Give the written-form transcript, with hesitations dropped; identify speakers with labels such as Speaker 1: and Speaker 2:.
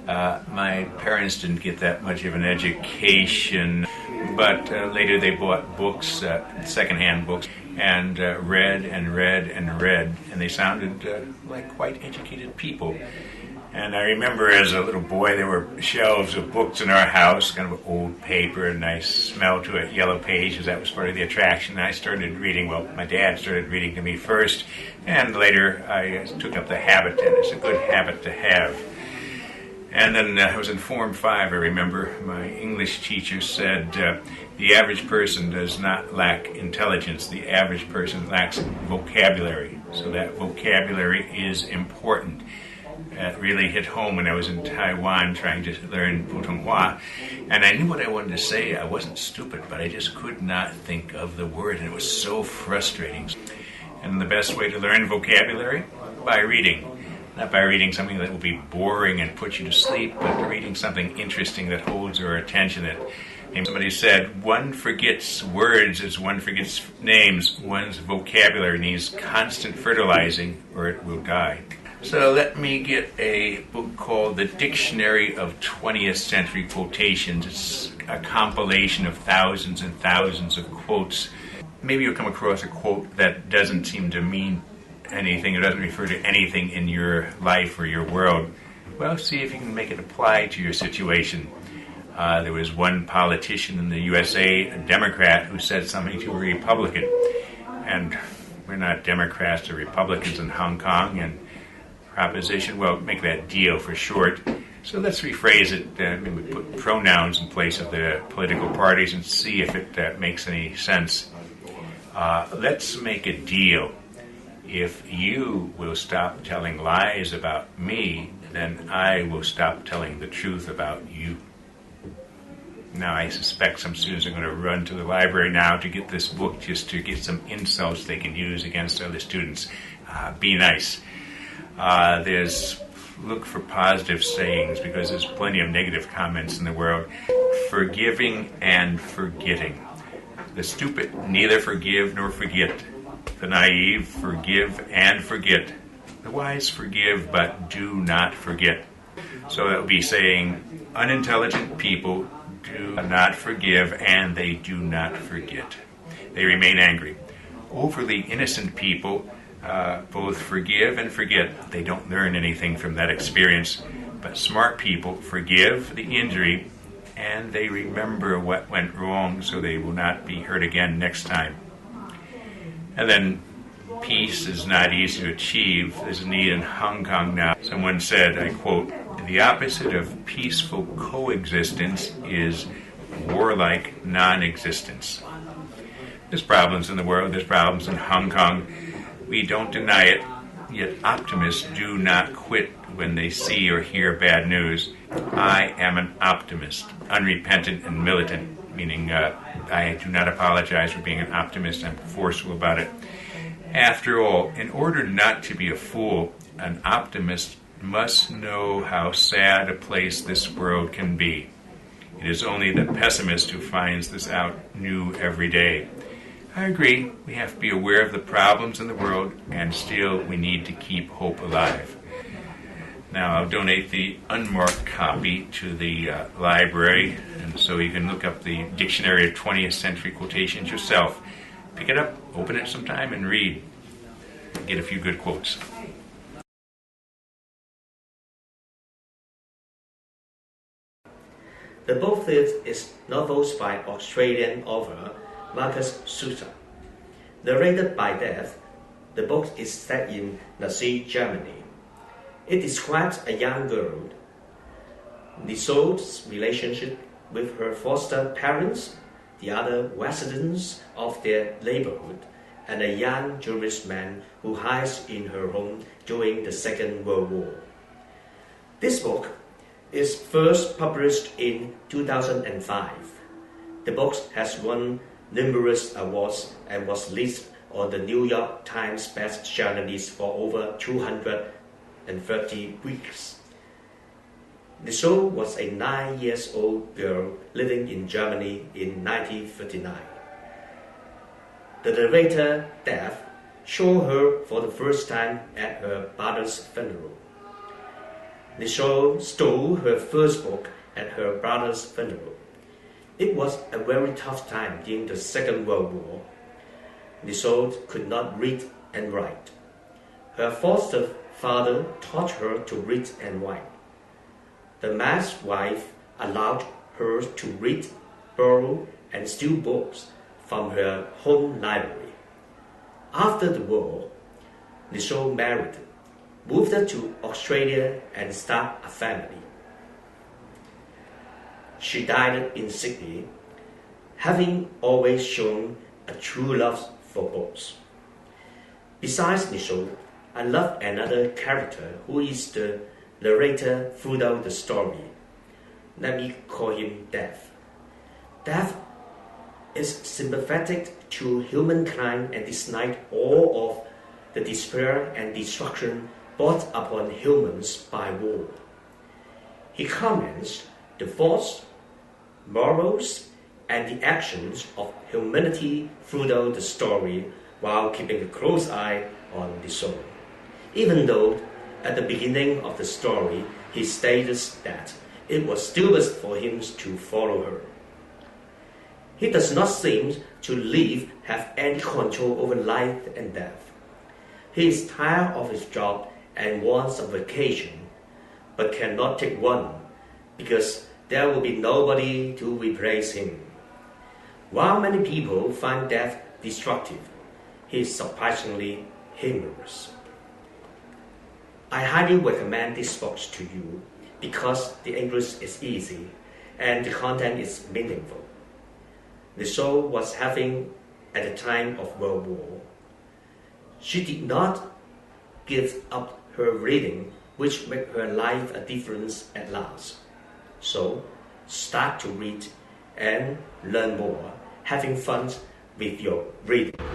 Speaker 1: My parents didn't get that much of an education, but later they bought books, secondhand books, and read and read and read, and they sounded like quite educated people. And I remember as a little boy, there were shelves of books in our house, kind of old paper, a nice smell to it, yellow pages. That was part of the attraction. And I started reading, well, my dad started reading to me first, and later I took up the habit, and it's a good habit to have. And then I was in Form 5, I remember. My English teacher said, the average person does not lack intelligence. The average person lacks vocabulary. So that vocabulary is important. That really hit home when I was in Taiwan trying to learn Putonghua. And I knew what I wanted to say. I wasn't stupid, but I just could not think of the word, and it was so frustrating. And the best way to learn vocabulary? By reading. Not by reading something that will be boring and put you to sleep, but reading something interesting that holds your attention. Somebody said, one forgets words as one forgets names. One's vocabulary needs constant fertilizing or it will die. So let me get a book called The Dictionary of 20th Century Quotations. It's a compilation of thousands and thousands of quotes. Maybe you'll come across a quote that doesn't seem to mean anything, it doesn't refer to anything in your life or your world. Well, see if you can make it apply to your situation. There was one politician in the USA, a Democrat, who said something to a Republican. And we're not Democrats or Republicans in Hong Kong, and proposition, well, make that deal for short. So let's rephrase it, maybe put pronouns in place of the political parties and see if it makes any sense. Let's make a deal. If you will stop telling lies about me, then I will stop telling the truth about you. Now, I suspect some students are going to run to the library now to get this book just to get some insults they can use against other students. Be nice. Look for positive sayings, because there's plenty of negative comments in the world. Forgiving and forgetting. The stupid neither forgive nor forget. The naive forgive and forget. The wise forgive but do not forget. So that would be saying unintelligent people do not forgive and they do not forget. They remain angry. Overly innocent people both forgive and forget. They don't learn anything from that experience. But smart people forgive the injury and they remember what went wrong so they will not be hurt again next time. And then peace is not easy to achieve. There's a need in Hong Kong now. Someone said, I quote, the opposite of peaceful coexistence is warlike non-existence. There's problems in the world. There's problems in Hong Kong. We don't deny it, yet optimists do not quit when they see or hear bad news. I am an optimist, unrepentant and militant, meaning I do not apologize for being an optimist. I'm forceful about it. After all, in order not to be a fool, an optimist must know how sad a place this world can be. It is only the pessimist who finds this out new every day. I agree, we have to be aware of the problems in the world, and still we need to keep hope alive. Now, I'll donate the unmarked copy to the library, and so you can look up the Dictionary of 20th Century Quotations yourself. Pick it up, open it sometime, and read. Get a few good quotes.
Speaker 2: The Book Thief is novels by Australian author Marcus Suter. Narrated by Death, the book is set in Nazi Germany. It describes a young girl, Nisole's relationship with her foster parents, the other residents of their neighborhood, and a young Jewish man who hides in her home during the Second World War. This book is first published in 2005. The book has won numerous awards and was listed on the New York Times Best-Seller list for over 230 weeks. Nisole was a 9-year-old girl living in Germany in 1939. The narrator, Death, saw her for the first time at her father's funeral. Nichol stole her first book at her brother's funeral. It was a very tough time during the Second World War. Nichol could not read and write. Her foster father taught her to read and write. The man's wife allowed her to read, borrow, and steal books from her home library. After the war, Nichol married, moved to Australia, and started a family. She died in Sydney, having always shown a true love for books. Besides Nichol, I love another character who is the narrator throughout the story. Let me call him Death. Death is sympathetic to humankind and dislikes all of the despair and destruction brought upon humans by war. He comments the thoughts, morals, and the actions of humanity throughout the story while keeping a close eye on the soul. Even though at the beginning of the story he states that it was still best for him to follow her. He does not seem to have any control over life and death. He is tired of his job and wants a vacation, but cannot take one because there will be nobody to replace him. While many people find death destructive, he is surprisingly humorous. I highly recommend this book to you because the English is easy and the content is meaningful. Nichol was having at the time of World War. She did not give up her reading, which made her life a difference at last. So, start to read and learn more, having fun with your reading.